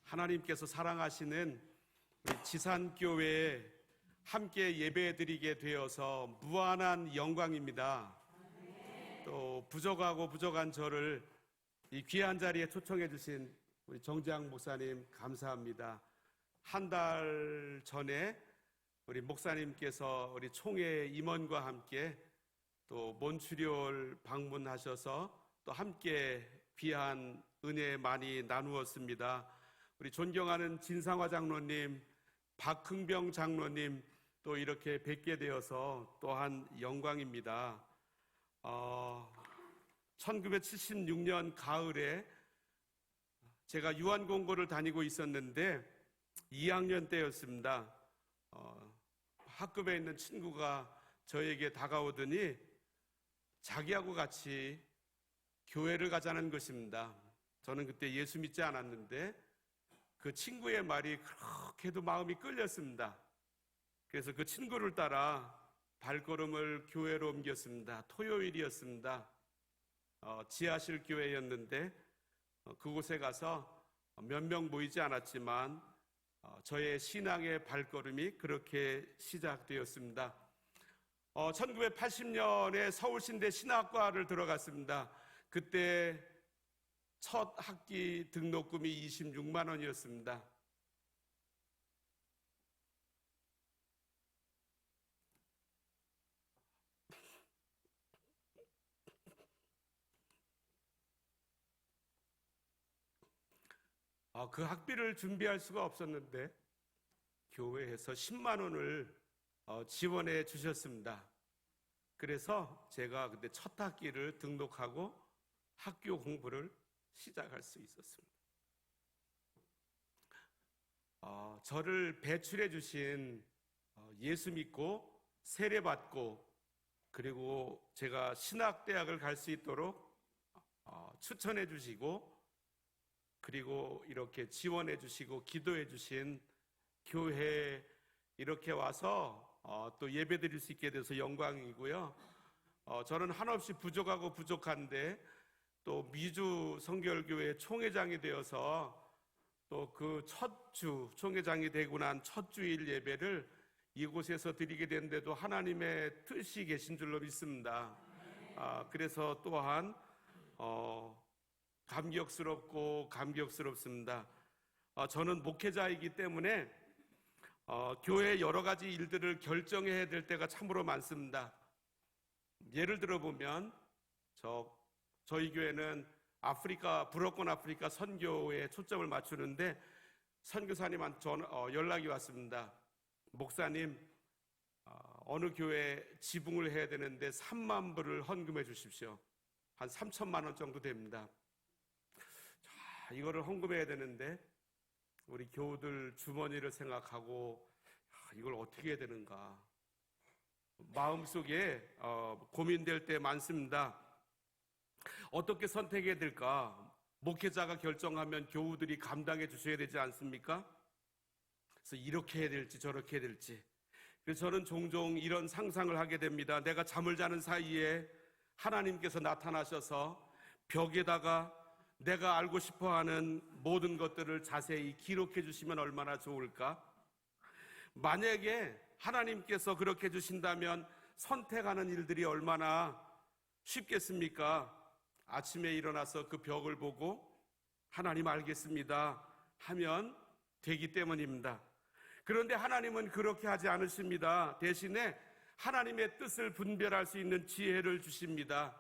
하나님께서 사랑하시는 우리 지산교회에 함께 예배드리게 되어서 무한한 영광입니다. 또 부족하고 부족한 저를 이 귀한 자리에 초청해 주신 우리 정재학 목사님 감사합니다. 한 달 전에 우리 목사님께서 우리 총회 임원과 함께 또 몬트리올 방문하셔서 또 함께 귀한 은혜 많이 나누었습니다. 우리 존경하는 진상화 장로님, 박흥병 장로님 또 이렇게 뵙게 되어서 또한 영광입니다. 1976년 가을에 제가 유한공고를 다니고 있었는데 2학년 때였습니다. 학급에 있는 친구가 저에게 다가오더니 자기하고 같이 교회를 가자는 것입니다. 저는 그때 예수 믿지 않았는데 그 친구의 말이 그렇게도 마음이 끌렸습니다. 그래서 그 친구를 따라 발걸음을 교회로 옮겼습니다. 토요일이었습니다. 지하실 교회였는데 그곳에 가서 몇 명 모이지 않았지만 저의 신앙의 발걸음이 그렇게 시작되었습니다. 1980년에 서울신대 신학과를 들어갔습니다. 그때 첫 학기 등록금이 26만 원이었습니다. 그 학비를 준비할 수가 없었는데 교회에서 10만 원을 지원해 주셨습니다. 그래서 제가 그때 첫 학기를 등록하고 학교 공부를 시작할 수 있었습니다. 저를 배출해 주신 예수 믿고 세례받고 그리고 제가 신학대학을 갈 수 있도록 추천해 주시고 그리고 이렇게 지원해 주시고 기도해 주신 교회에 이렇게 와서 또 예배 드릴 수 있게 돼서 영광이고요. 저는 한없이 부족하고 부족한데 또 미주 성결교회 총회장이 되어서 또 그 첫 주 총회장이 되고 난 첫 주일 예배를 이곳에서 드리게 된데도 하나님의 뜻이 계신 줄로 믿습니다. 그래서 또한 감격스럽고 감격스럽습니다. 저는 목회자이기 때문에 교회의 여러 가지 일들을 결정해야 될 때가 참으로 많습니다. 예를 들어보면 저희 교회는 불어권 아프리카 선교에 초점을 맞추는데 선교사님한테 연락이 왔습니다. 목사님, 어느 교회에 지붕을 해야 되는데 3만 불을 헌금해 주십시오. 한 3천만 원 정도 됩니다. 자, 이거를 헌금해야 되는데 우리 교우들 주머니를 생각하고 이걸 어떻게 해야 되는가 마음속에 고민될 때 많습니다. 어떻게 선택해야 될까? 목회자가 결정하면 교우들이 감당해 주셔야 되지 않습니까? 그래서 이렇게 해야 될지 저렇게 해야 될지. 그래서 저는 종종 이런 상상을 하게 됩니다. 내가 잠을 자는 사이에 하나님께서 나타나셔서 벽에다가 내가 알고 싶어하는 모든 것들을 자세히 기록해 주시면 얼마나 좋을까? 만약에 하나님께서 그렇게 해주신다면 선택하는 일들이 얼마나 쉽겠습니까? 아침에 일어나서 그 벽을 보고 하나님 알겠습니다 하면 되기 때문입니다. 그런데 하나님은 그렇게 하지 않으십니다. 대신에 하나님의 뜻을 분별할 수 있는 지혜를 주십니다.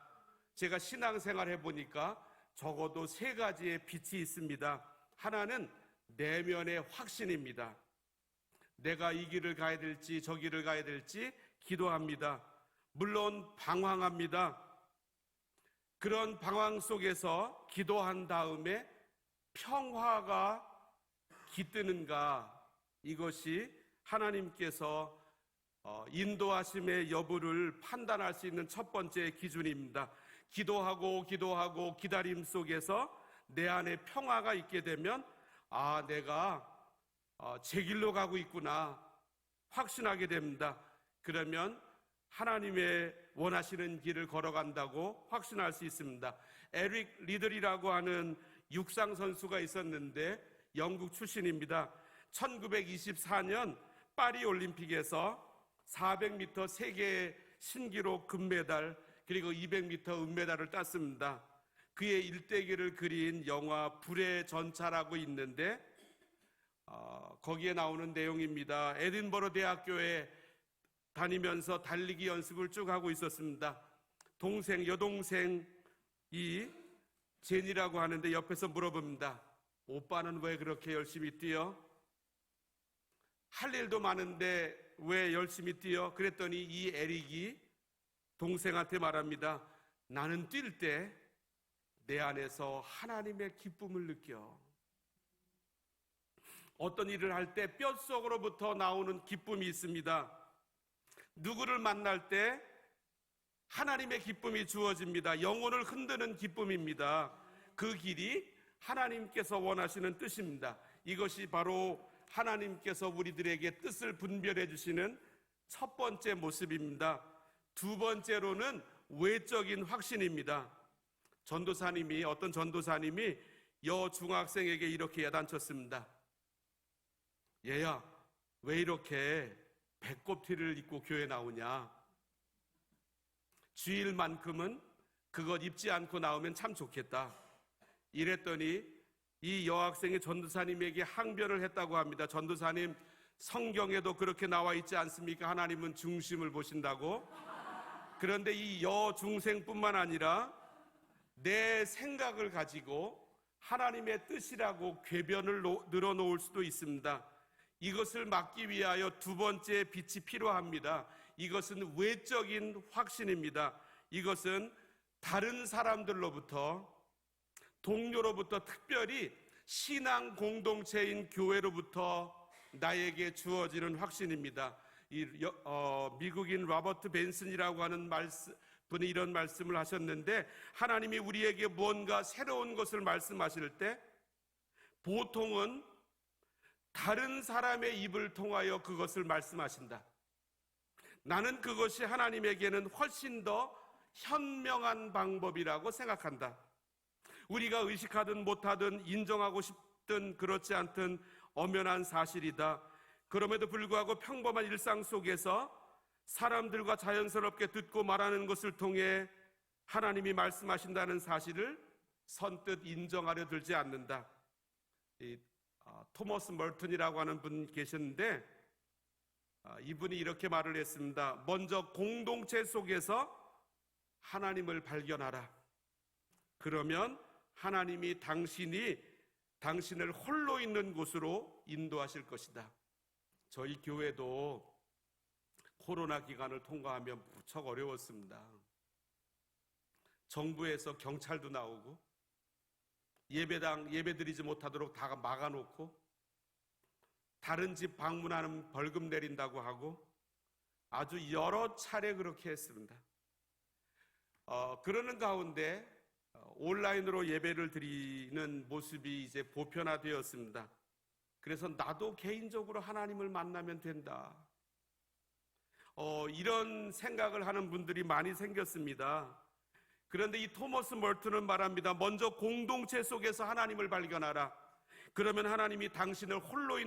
제가 신앙생활 해보니까 적어도 3가지의 빛이 있습니다. 하나는 내면의 확신입니다. 내가 이 길을 가야 될지 저 길을 가야 될지 기도합니다. 물론 방황합니다. 그런 방황 속에서 기도한 다음에 평화가 깃드는가, 이것이 하나님께서 인도하심의 여부를 판단할 수 있는 첫 번째 기준입니다. 기도하고 기다림 속에서 내 안에 평화가 있게 되면 내가 제 길로 가고 있구나 확신하게 됩니다. 그러면 하나님의 원하시는 길을 걸어간다고 확신할 수 있습니다. 에릭 리들이라고 하는 육상 선수가 있었는데 영국 출신입니다. 1924년 파리 올림픽에서 400m 세계 신기록 금메달 그리고 200m 은메달을 땄습니다. 그의 일대기를 그린 영화 불의 전차라고 있는데 거기에 나오는 내용입니다. 에딘버러 대학교에 다니면서 달리기 연습을 쭉 하고 있었습니다. 여동생이 제니라고 하는데 옆에서 물어봅니다. 오빠는 왜 그렇게 열심히 뛰어? 할 일도 많은데 왜 열심히 뛰어? 그랬더니 이 에릭이 동생한테 말합니다. 나는 뛸 때 내 안에서 하나님의 기쁨을 느껴. 어떤 일을 할 때 뼛속으로부터 나오는 기쁨이 있습니다. 누구를 만날 때 하나님의 기쁨이 주어집니다. 영혼을 흔드는 기쁨입니다. 그 길이 하나님께서 원하시는 뜻입니다. 이것이 바로 하나님께서 우리들에게 뜻을 분별해 주시는 첫 번째 모습입니다. 두 번째로는 외적인 확신입니다. 어떤 전도사님이 여중학생에게 이렇게 야단쳤습니다. 얘야, 왜 이렇게 배꼽티를 입고 교회 나오냐? 주일만큼은 그것 입지 않고 나오면 참 좋겠다. 이랬더니 이 여학생이 전도사님에게 항변을 했다고 합니다. 전도사님, 성경에도 그렇게 나와 있지 않습니까? 하나님은 중심을 보신다고. 그런데 이 여중생뿐만 아니라 내 생각을 가지고 하나님의 뜻이라고 궤변을 늘어놓을 수도 있습니다. 이것을 막기 위하여 두 번째 빛이 필요합니다. 이것은 외적인 확신입니다. 이것은 다른 사람들로부터, 동료로부터, 특별히 신앙 공동체인 교회로부터 나에게 주어지는 확신입니다. 미국인 로버트 벤슨이라고 하는 분이 이런 말씀을 하셨는데, 하나님이 우리에게 뭔가 새로운 것을 말씀하실 때 보통은 다른 사람의 입을 통하여 그것을 말씀하신다. 나는 그것이 하나님에게는 훨씬 더 현명한 방법이라고 생각한다. 우리가 의식하든 못하든 인정하고 싶든 그렇지 않든 엄연한 사실이다. 그럼에도 불구하고 평범한 일상 속에서 사람들과 자연스럽게 듣고 말하는 것을 통해 하나님이 말씀하신다는 사실을 선뜻 인정하려 들지 않는다. 토머스 멀튼이라고 하는 분 계셨는데 이분이 이렇게 말을 했습니다. 먼저 공동체 속에서 하나님을 발견하라. 그러면 하나님이 당신을 홀로 있는 곳으로 인도하실 것이다. 저희 교회도 코로나 기간을 통과하며 무척 어려웠습니다. 정부에서 경찰도 나오고 예배드리지 못하도록 다 막아놓고 다른 집 방문하면 벌금 내린다고 하고 아주 여러 차례 그렇게 했습니다. 그러는 가운데 온라인으로 예배를 드리는 모습이 이제 보편화되었습니다. 그래서 나도 개인적으로 하나님을 만나면 된다. 이런 생각을 하는 분들이 많이 생겼습니다. 그런데 이 토머스 멀튼은 말합니다. 먼저 공동체 속에서 하나님을 발견하라. 그러면 하나님이 당신을 홀로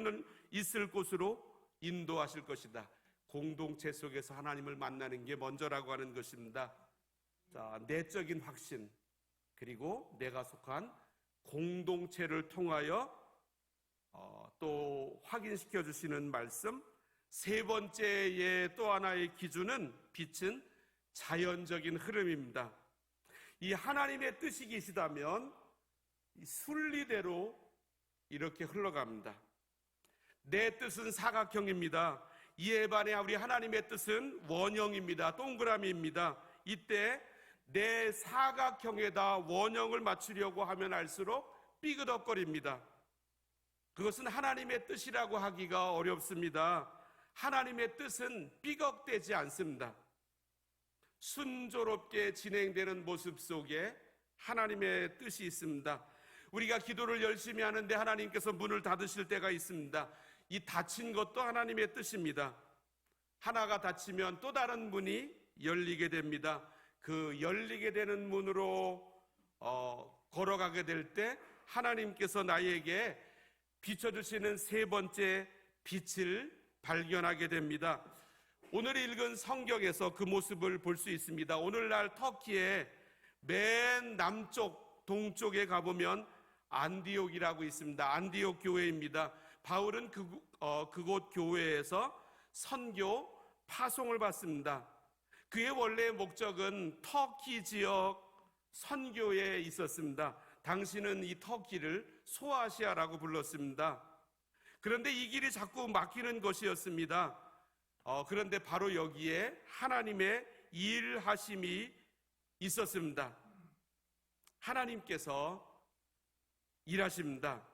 있을 곳으로 인도하실 것이다. 공동체 속에서 하나님을 만나는 게 먼저라고 하는 것입니다. 자, 내적인 확신, 그리고 내가 속한 공동체를 통하여 또 확인시켜 주시는 말씀. 세 번째의 또 하나의 기준은 빛은 자연적인 흐름입니다. 이 하나님의 뜻이 계시다면 순리대로 이렇게 흘러갑니다. 내 뜻은 사각형입니다. 이에 반해 우리 하나님의 뜻은 원형입니다. 동그라미입니다. 이때 내 사각형에다 원형을 맞추려고 하면 할수록 삐그덕거립니다. 그것은 하나님의 뜻이라고 하기가 어렵습니다. 하나님의 뜻은 삐걱대지 않습니다. 순조롭게 진행되는 모습 속에 하나님의 뜻이 있습니다. 우리가 기도를 열심히 하는데 하나님께서 문을 닫으실 때가 있습니다. 이 닫힌 것도 하나님의 뜻입니다. 하나가 닫히면 또 다른 문이 열리게 됩니다. 그 열리게 되는 문으로 걸어가게 될 때 하나님께서 나에게 비춰주시는 세 번째 빛을 발견하게 됩니다. 오늘 읽은 성경에서 그 모습을 볼 수 있습니다. 오늘날 터키의 맨 남쪽 동쪽에 가보면 안디옥이라고 있습니다. 안디옥 교회입니다. 바울은 그곳 교회에서 선교 파송을 받습니다. 그의 원래의 목적은 터키 지역 선교에 있었습니다. 당시는 이 터키를 소아시아라고 불렀습니다. 그런데 이 길이 자꾸 막히는 것이었습니다. 그런데 바로 여기에 하나님의 일하심이 있었습니다. 하나님께서 일하십니다.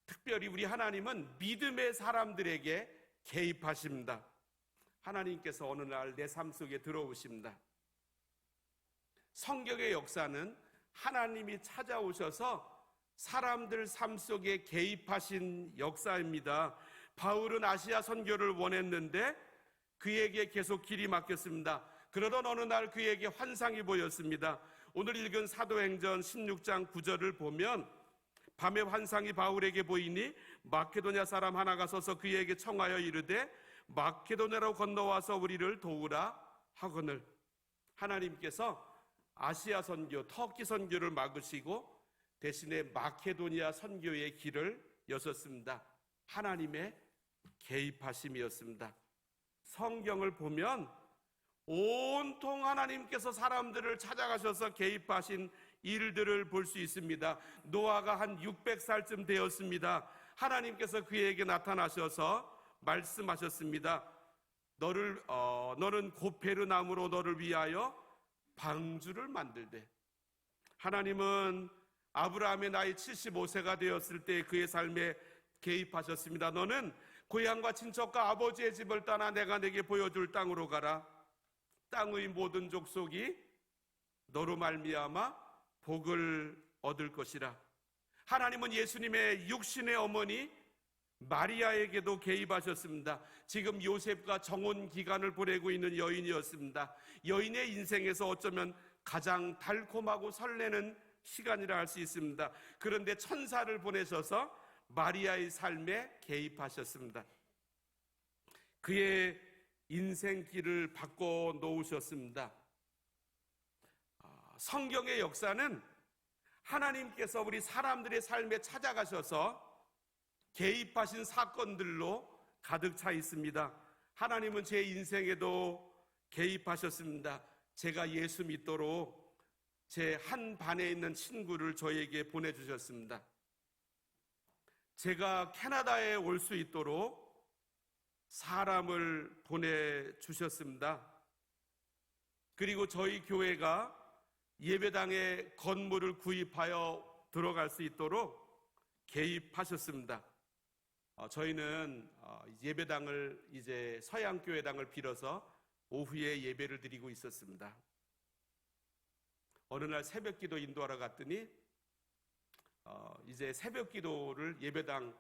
특별히 우리 하나님은 믿음의 사람들에게 개입하십니다. 하나님께서 어느 날 내 삶 속에 들어오십니다. 성경의 역사는 하나님이 찾아오셔서 사람들 삶 속에 개입하신 역사입니다. 바울은 아시아 선교를 원했는데 그에게 계속 길이 막혔습니다. 그러던 어느 날 그에게 환상이 보였습니다. 오늘 읽은 사도행전 16장 9절을 보면 밤에 환상이 바울에게 보이니 마케도냐 사람 하나가 서서 그에게 청하여 이르되 마케도냐로 건너와서 우리를 도우라 하거늘. 하나님께서 아시아 선교, 터키 선교를 막으시고 대신에 마케도니아 선교의 길을 여셨습니다. 하나님의 개입하심이었습니다. 성경을 보면 온통 하나님께서 사람들을 찾아가셔서 개입하신 일들을 볼 수 있습니다. 노아가 한 600살쯤 되었습니다. 하나님께서 그에게 나타나셔서 말씀하셨습니다. 너는 고페르 나무로 너를 위하여 방주를 만들되. 하나님은 아브라함의 나이 75세가 되었을 때 그의 삶에 개입하셨습니다. 너는 고향과 친척과 아버지의 집을 떠나 내가 내게 보여줄 땅으로 가라. 땅의 모든 족속이 너로 말미암아 복을 얻을 것이라. 하나님은 예수님의 육신의 어머니 마리아에게도 개입하셨습니다. 지금 요셉과 정혼 기간을 보내고 있는 여인이었습니다. 여인의 인생에서 어쩌면 가장 달콤하고 설레는 시간이라 할 수 있습니다. 그런데 천사를 보내셔서 마리아의 삶에 개입하셨습니다. 그의 인생길을 바꿔 놓으셨습니다. 성경의 역사는 하나님께서 우리 사람들의 삶에 찾아가셔서 개입하신 사건들로 가득 차 있습니다. 하나님은 제 인생에도 개입하셨습니다. 제가 예수 믿도록 제 한 반에 있는 친구를 저에게 보내주셨습니다. 제가 캐나다에 올 수 있도록 사람을 보내주셨습니다. 그리고 저희 교회가 예배당에 건물을 구입하여 들어갈 수 있도록 개입하셨습니다. 저희는 예배당을 이제 서양교회당을 빌어서 오후에 예배를 드리고 있었습니다. 어느 날 새벽기도 인도하러 갔더니 이제 새벽기도를 예배당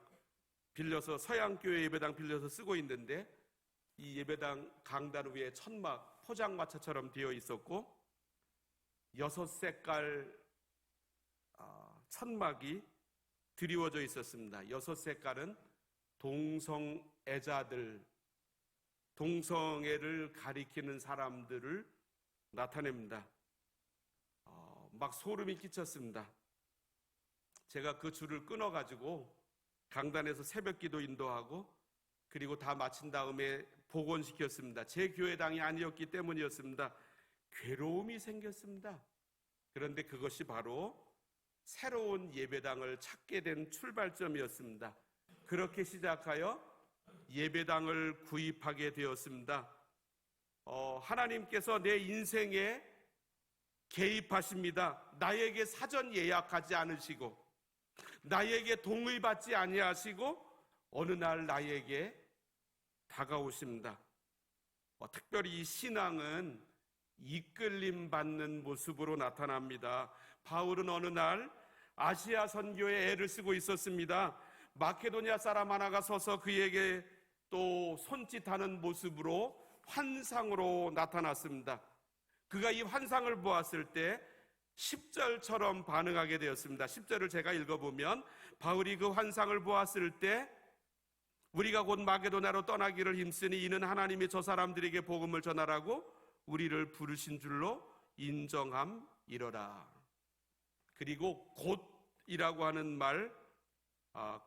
빌려서 서양교회 예배당 빌려서 쓰고 있는데 이 예배당 강단 위에 천막 포장마차처럼 되어 있었고 6색깔 천막이 드리워져 있었습니다. 6색깔은 동성애자들, 동성애를 가리키는 사람들을 나타냅니다. 막 소름이 끼쳤습니다. 제가 그 줄을 끊어가지고 강단에서 새벽기도 인도하고 그리고 다 마친 다음에 복원시켰습니다. 제 교회당이 아니었기 때문이었습니다. 괴로움이 생겼습니다. 그런데 그것이 바로 새로운 예배당을 찾게 된 출발점이었습니다. 그렇게 시작하여 예배당을 구입하게 되었습니다. 하나님께서 내 인생에 개입하십니다. 나에게 사전 예약하지 않으시고 나에게 동의받지 아니하시고 어느 날 나에게 다가오십니다. 특별히 이 신앙은 이끌림 받는 모습으로 나타납니다. 바울은 어느 날 아시아 선교에 애를 쓰고 있었습니다. 마케도니아 사람 하나가 서서 그에게 또 손짓하는 모습으로 환상으로 나타났습니다. 그가 이 환상을 보았을 때 10절처럼 반응하게 되었습니다. 10절을 제가 읽어보면 바울이 그 환상을 보았을 때 우리가 곧 마게도냐로 떠나기를 힘쓰니 이는 하나님이 저 사람들에게 복음을 전하라고 우리를 부르신 줄로 인정함이러라. 그리고 곧이라고 하는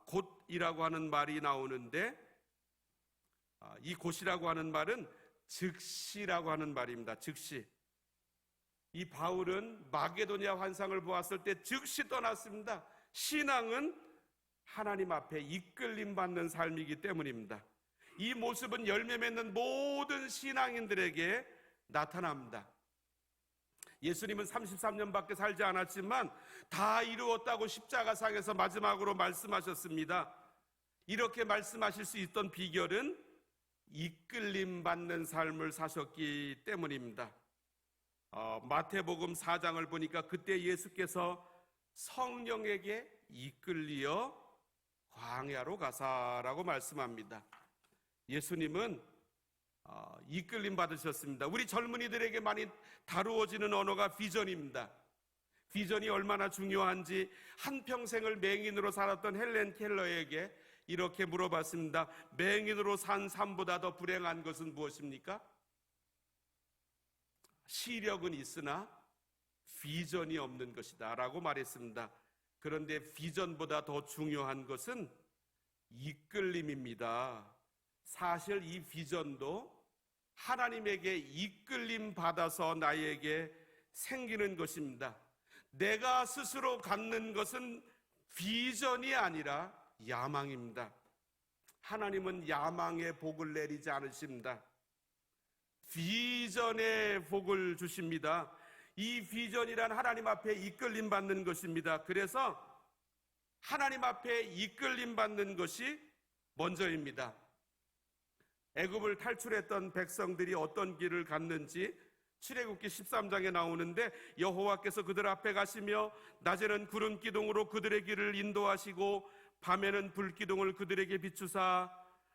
곧이라고 하는 말이 나오는데 이 곧이라고 하는 말은 즉시라고 하는 말입니다. 즉시. 이 바울은 마게도냐 환상을 보았을 때 즉시 떠났습니다. 신앙은 하나님 앞에 이끌림 받는 삶이기 때문입니다. 이 모습은 열매 맺는 모든 신앙인들에게 나타납니다. 예수님은 33년밖에 살지 않았지만 다 이루었다고 십자가상에서 마지막으로 말씀하셨습니다. 이렇게 말씀하실 수 있던 비결은 이끌림 받는 삶을 사셨기 때문입니다. 마태복음 4장을 보니까 그때 예수께서 성령에게 이끌리어 광야로 가사라고 말씀합니다. 예수님은 이끌림 받으셨습니다. 우리 젊은이들에게 많이 다루어지는 언어가 비전입니다. 비전이 얼마나 중요한지 한평생을 맹인으로 살았던 헬렌 켈러에게 이렇게 물어봤습니다. 맹인으로 산 삶보다 더 불행한 것은 무엇입니까? 시력은 있으나 비전이 없는 것이다 라고 말했습니다. 그런데 비전보다 더 중요한 것은 이끌림입니다. 사실 이 비전도 하나님에게 이끌림 받아서 나에게 생기는 것입니다. 내가 스스로 갖는 것은 비전이 아니라 야망입니다. 하나님은 야망의 복을 내리지 않으십니다. 비전의 복을 주십니다. 이 비전이란 하나님 앞에 이끌림 받는 것입니다. 그래서 하나님 앞에 이끌림 받는 것이 먼저입니다. 애굽을 탈출했던 백성들이 어떤 길을 갔는지 출애굽기 13장에 나오는데 여호와께서 그들 앞에 가시며 낮에는 구름 기둥으로 그들의 길을 인도하시고 밤에는 불 기둥을 그들에게 비추사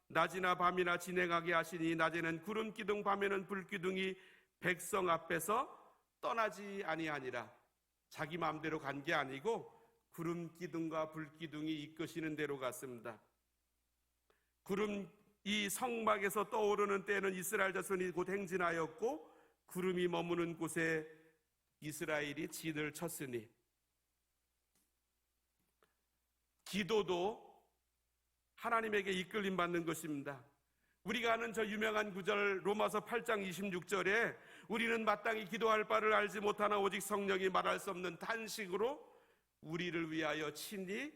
낮이나 밤이나 진행하게 하시니 낮에는 구름 기둥 밤에는 불 기둥이 백성 앞에서 떠나지 아니하니라. 자기 마음대로 간 게 아니고 구름 기둥과 불 기둥이 이끄시는 대로 갔습니다. 구름이 성막에서 떠오르는 때는 이스라엘 자손이 곧 행진하였고 구름이 머무는 곳에 이스라엘이 진을 쳤으니, 기도도 하나님에게 이끌림 받는 것입니다. 우리가 아는 저 유명한 구절 로마서 8장 26절에 우리는 마땅히 기도할 바를 알지 못하나 오직 성령이 말할 수 없는 탄식으로 우리를 위하여 친히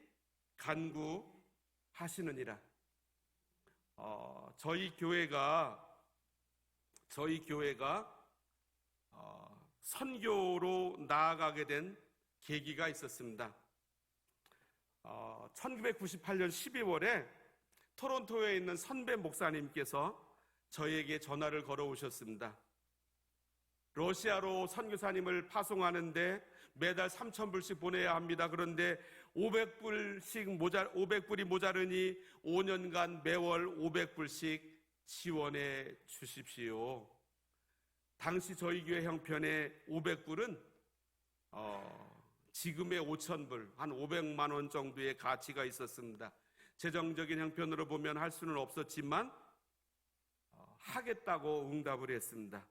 간구하시느니라. 저희 교회가 선교로 나아가게 된 계기가 있었습니다. 1998년 12월에 토론토에 있는 선배 목사님께서 저에게 전화를 걸어오셨습니다. 러시아로 선교사님을 파송하는데 매달 3,000불씩 보내야 합니다. 그런데 500불이 모자르니 5년간 매월 500불씩 지원해 주십시오. 당시 저희 교회 형편에 500불은 지금의 5,000불, 한 500만 원 정도의 가치가 있었습니다. 재정적인 형편으로 보면 할 수는 없었지만 하겠다고 응답을 했습니다.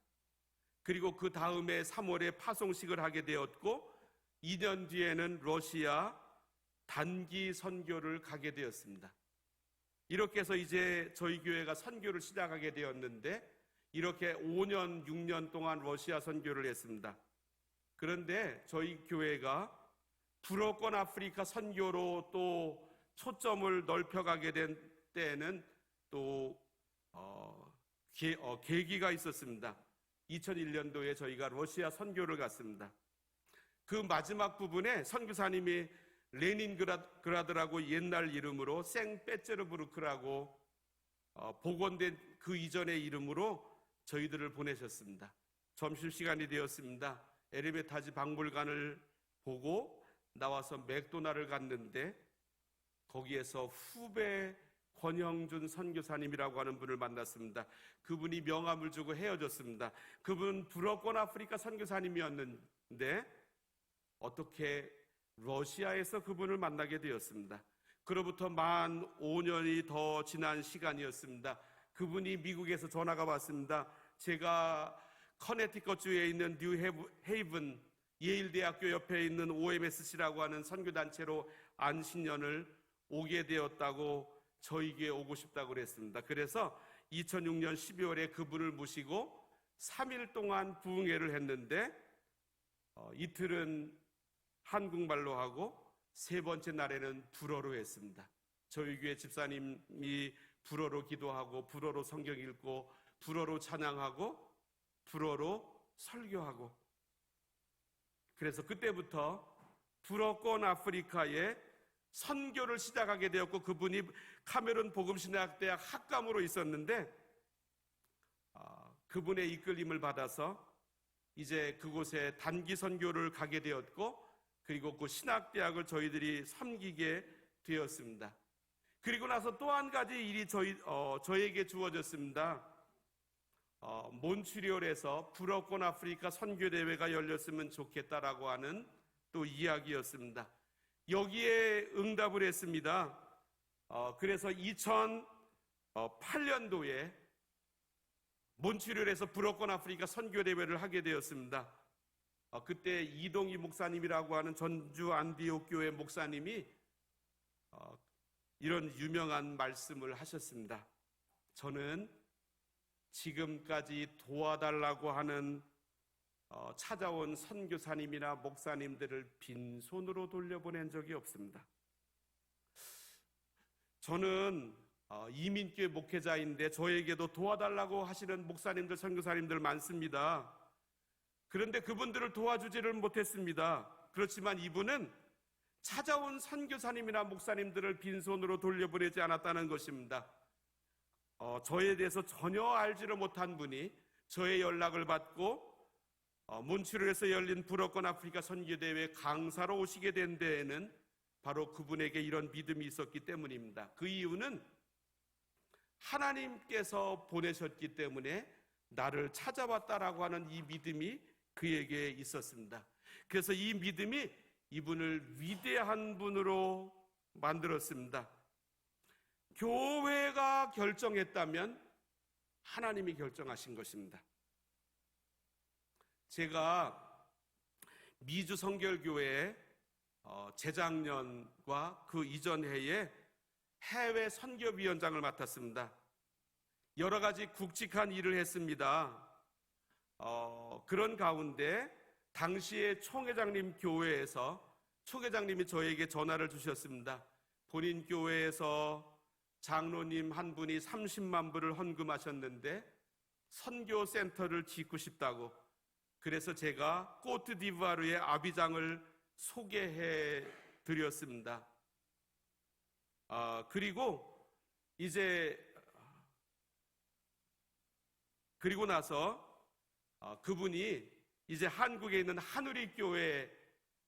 그리고 그 다음에 3월에 파송식을 하게 되었고 2년 뒤에는 러시아 단기 선교를 가게 되었습니다. 이렇게 해서 이제 저희 교회가 선교를 시작하게 되었는데 이렇게 5년, 6년 동안 러시아 선교를 했습니다. 그런데 저희 교회가 불어권 아프리카 선교로 또 초점을 넓혀가게 된 때에는 또 계기가 있었습니다. 2001년도에 저희가 러시아 선교를 갔습니다. 그 마지막 부분에 선교사님이 레닌그라드라고 옛날 이름으로 생페테르부르크라고 복원된 그 이전의 이름으로 저희들을 보내셨습니다. 점심시간이 되었습니다. 에르미타지 박물관을 보고 나와서 맥도날을 갔는데 거기에서 후배 권영준 선교사님이라고 하는 분을 만났습니다. 그분이 명함을 주고 헤어졌습니다. 그분 불어권 아프리카 선교사님이었는데 어떻게 러시아에서 그분을 만나게 되었습니다. 그로부터 만 5년이 더 지난 시간이었습니다. 그분이 미국에서 전화가 왔습니다. 제가 커네티컷주에 있는 뉴 헤이븐 예일대학교 옆에 있는 OMSC라고 하는 선교단체로 안신년을 오게 되었다고 저에게 오고 싶다고 그랬습니다. 그래서 2006년 12월에 그분을 모시고 3일 동안 부흥회를 했는데 이틀은 한국말로 하고 세 번째 날에는 불어로 했습니다. 저희 교회 집사님이 불어로 기도하고 불어로 성경 읽고 불어로 찬양하고 불어로 설교하고, 그래서 그때부터 불어권 아프리카에 선교를 시작하게 되었고, 그분이 카메룬 복음신학대학 학감으로 있었는데 그분의 이끌림을 받아서 이제 그곳에 단기 선교를 가게 되었고, 그리고 그 신학대학을 저희들이 섬기게 되었습니다. 그리고 나서 또 한 가지 일이 저에게 주어졌습니다. 몬트리올에서 불어권 아프리카 선교대회가 열렸으면 좋겠다라고 하는 또 이야기였습니다. 여기에 응답을 했습니다. 그래서 2008년도에 몬트리올에서 불어권 아프리카 선교대회를 하게 되었습니다. 그때 이동희 목사님이라고 하는 전주 안디옥 교회 목사님이 이런 유명한 말씀을 하셨습니다. 저는 지금까지 도와달라고 하는 찾아온 선교사님이나 목사님들을 빈손으로 돌려보낸 적이 없습니다. 저는 이민교회 목회자인데 저에게도 도와달라고 하시는 목사님들, 선교사님들 많습니다. 그런데 그분들을 도와주지를 못했습니다. 그렇지만 이분은 찾아온 선교사님이나 목사님들을 빈손으로 돌려보내지 않았다는 것입니다. 저에 대해서 전혀 알지를 못한 분이 저의 연락을 받고 몬트리올에서 열린 불어권 아프리카 선교대회 강사로 오시게 된 데에는 바로 그분에게 이런 믿음이 있었기 때문입니다. 그 이유는 하나님께서 보내셨기 때문에 나를 찾아왔다라고 하는 이 믿음이 그에게 있었습니다. 그래서 이 믿음이 이분을 위대한 분으로 만들었습니다. 교회가 결정했다면 하나님이 결정하신 것입니다. 제가 미주 성결교회 재작년과 그 이전 해에 해외 선교위원장을 맡았습니다. 여러 가지 굵직한 일을 했습니다. 그런 가운데 당시에 총회장님 교회에서 총회장님이 저에게 전화를 주셨습니다. 본인 교회에서 장로님 한 분이 30만 불을 헌금하셨는데 선교센터를 짓고 싶다고. 그래서 제가 코트디부아르의 아비장을 소개해 드렸습니다. 그리고 나서 그분이 이제 한국에 있는 한우리 교회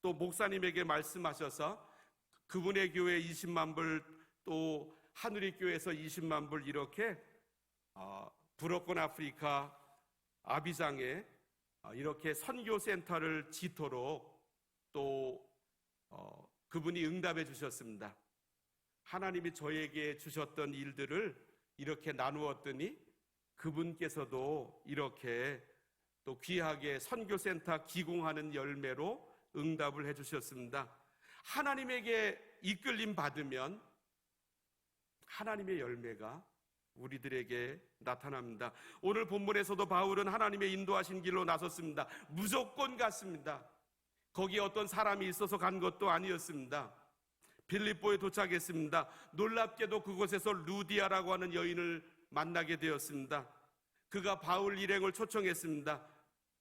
또 목사님에게 말씀하셔서 그분의 교회 20만 불, 또 한우리 교회에서 20만 불, 이렇게 불어권 아프리카 아비장에 이렇게 선교센터를 짓도록 또 그분이 응답해 주셨습니다. 하나님이 저에게 주셨던 일들을 이렇게 나누었더니 그분께서도 이렇게 또 귀하게 선교센터 기공하는 열매로 응답을 해 주셨습니다. 하나님에게 이끌림 받으면 하나님의 열매가 우리들에게 나타납니다. 오늘 본문에서도 바울은 하나님의 인도하신 길로 나섰습니다. 무조건 갔습니다. 거기에 어떤 사람이 있어서 간 것도 아니었습니다. 빌립보에 도착했습니다. 놀랍게도 그곳에서 루디아라고 하는 여인을 만나게 되었습니다. 그가 바울 일행을 초청했습니다.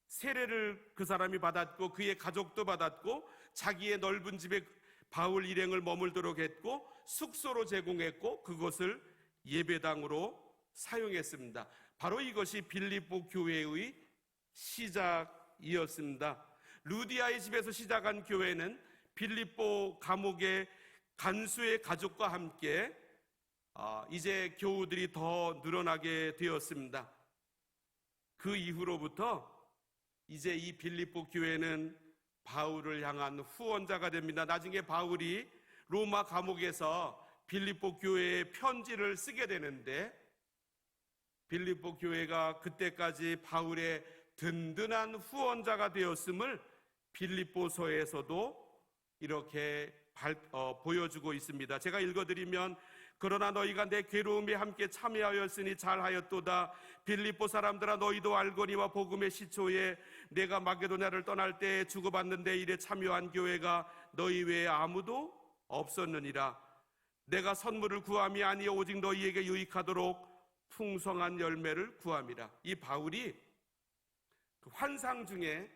세례를 그 사람이 받았고 그의 가족도 받았고 자기의 넓은 집에 바울 일행을 머물도록 했고 숙소로 제공했고 그것을 예배당으로 사용했습니다. 바로 이것이 빌립보 교회의 시작이었습니다. 루디아의 집에서 시작한 교회는 빌립보 감옥의 간수의 가족과 함께 이제 교우들이 더 늘어나게 되었습니다. 그 이후로부터 이제 이 빌립보 교회는 바울을 향한 후원자가 됩니다. 나중에 바울이 로마 감옥에서 빌립보 교회에 편지를 쓰게 되는데, 빌립보 교회가 그때까지 바울의 든든한 후원자가 되었음을 빌립보서에서도 이렇게 보여주고 있습니다. 제가 읽어드리면, 그러나 너희가 내 괴로움에 함께 참여하였으니 잘하였도다. 빌립보 사람들아, 너희도 알거니와 복음의 시초에 내가 마게도냐를 떠날 때 주고받는 데 일에 참여한 교회가 너희 외에 아무도 없었느니라. 내가 선물을 구함이 아니여 오직 너희에게 유익하도록 풍성한 열매를 구함이라. 이 바울이 그 환상 중에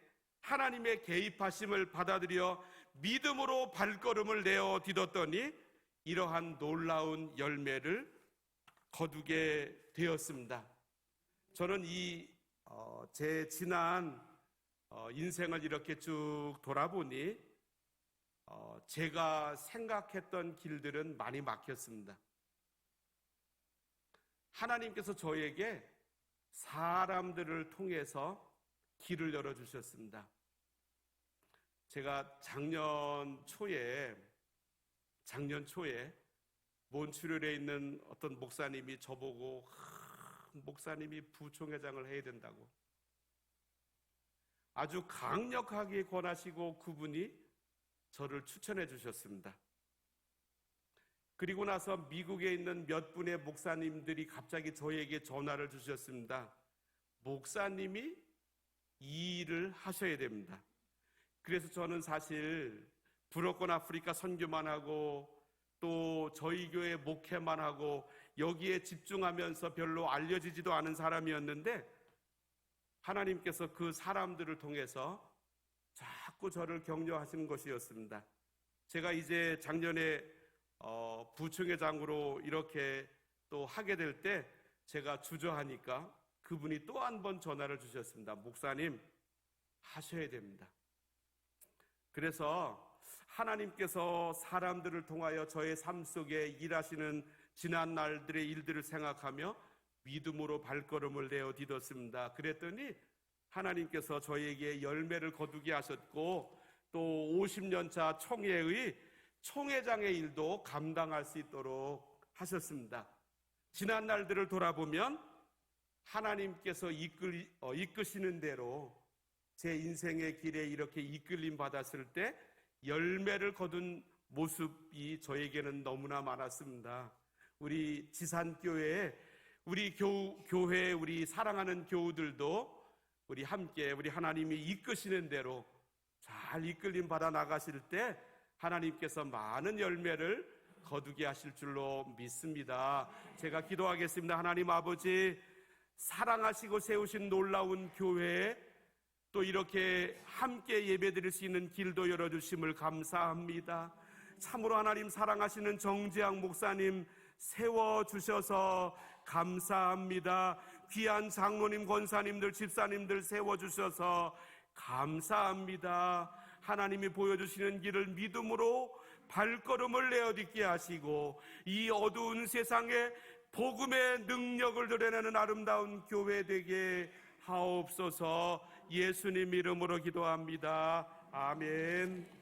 하나님의 개입하심을 받아들여 믿음으로 발걸음을 내어 디뎠더니 이러한 놀라운 열매를 거두게 되었습니다. 저는 제 지난 인생을 이렇게 쭉 돌아보니 제가 생각했던 길들은 많이 막혔습니다. 하나님께서 저에게 사람들을 통해서 길을 열어주셨습니다. 제가 작년 초에 몬트리올에 있는 어떤 목사님이 저보고 목사님이 부총회장을 해야 된다고 아주 강력하게 권하시고 그분이 저를 추천해 주셨습니다. 그리고 나서 미국에 있는 몇 분의 목사님들이 갑자기 저에게 전화를 주셨습니다. 목사님이 이 일을 하셔야 됩니다. 그래서 저는 사실 브로큰 아프리카 선교만 하고 또 저희 교회 목회만 하고 여기에 집중하면서 별로 알려지지도 않은 사람이었는데, 하나님께서 그 사람들을 통해서 자꾸 저를 격려하시는 것이었습니다. 제가 이제 작년에 부총회장으로 이렇게 또 하게 될 때 제가 주저하니까 그분이 또 한 번 전화를 주셨습니다. 목사님, 하셔야 됩니다. 그래서 하나님께서 사람들을 통하여 저의 삶 속에 일하시는 지난 날들의 일들을 생각하며 믿음으로 발걸음을 내어 디뎠습니다. 그랬더니 하나님께서 저에게 열매를 거두게 하셨고, 또 50년차 총회의 총회장의 일도 감당할 수 있도록 하셨습니다. 지난 날들을 돌아보면 하나님께서 이끄시는 대로 제 인생의 길에 이렇게 이끌림 받았을 때 열매를 거둔 모습이 저에게는 너무나 많았습니다. 우리 지산교회에 우리 교회 우리 사랑하는 교우들도 우리 함께 우리 하나님이 이끄시는 대로 잘 이끌림 받아 나가실 때 하나님께서 많은 열매를 거두게 하실 줄로 믿습니다. 제가 기도하겠습니다. 하나님 아버지, 사랑하시고 세우신 놀라운 교회에 또 이렇게 함께 예배드릴 수 있는 길도 열어주심을 감사합니다. 참으로 하나님 사랑하시는 정지학 목사님 세워주셔서 감사합니다. 귀한 장로님, 권사님들, 집사님들 세워주셔서 감사합니다. 하나님이 보여주시는 길을 믿음으로 발걸음을 내어딛게 하시고 이 어두운 세상에 복음의 능력을 드러내는 아름다운 교회 되게 하옵소서. 예수님 이름으로 기도합니다. 아멘.